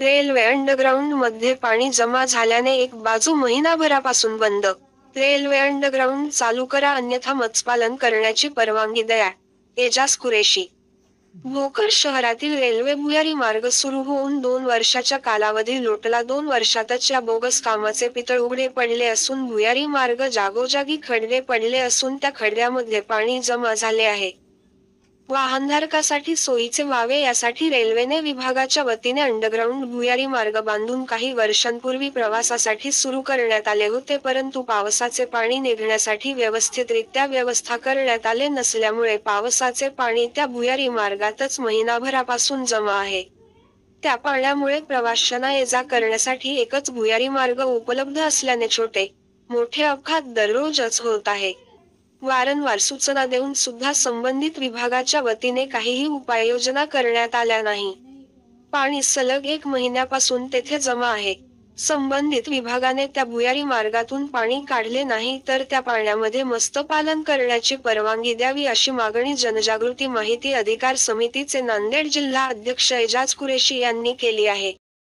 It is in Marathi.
रेल्वे अंडरग्राउंड मध्ये पाणी जमा झाल्याने एक बाजू महिनाभरापासून बंद. रेल्वे अंडरग्राउंड चालू करा अन्यथा मत्स्यपालन करण्याची परवानगी द्या. एजाज कुरेशी. भोकर शहरातील रेल्वे भुयारी मार्ग सुरू होऊन 2 वर्षाच्या कालावधी लोटला. 2 वर्षातच या बोगस कामाचे पितळ उघडे पडले असून भुयारी मार्ग जागोजागी खड्डे पडले असून त्या खड्ड्यामध्ये पाणी जमा झाले आहे. वाहनधारकासाठी सोयीचे व्हावे यासाठी रेल्वेने विभागाच्या वतीने अंडरग्राउंड भुयारी मार्ग बांधून काही वर्षांपूर्वी प्रवासासाठी सुरू करण्यात आले होते, परंतु पावसाचे पाणी निघण्यासाठी व्यवस्थितरित्या व्यवस्था करण्यात आले नसल्यामुळे पावसाचे पाणी त्या भुयारी मार्गातच महिनाभरापासून जमा आहे. त्या पाण्यामुळे प्रवाशांना ये-जा करण्यासाठी एकच भुयारी मार्ग उपलब्ध असल्याने छोटे मोठे अपघात दररोजच होत आहे. वारंवार सूचना देऊन सुद्धा संबंधित विभागाच्या वतीने काहीही उपाययोजना करण्यात आल्या नाही. पाणी सलग 1 महिन्यापासून तेथे जमा आहे. संबंधित विभागाने त्या भुयारी मार्गातून पाणी काढले नाही तर त्या पाण्यामध्ये मत्स्यपालन करण्याची परवानगी द्यावी अशी मागणी जनजागृती माहिती अधिकार समितीचे नांदेड जिल्हा अध्यक्ष एजाज कुरेशी यांनी केली आहे.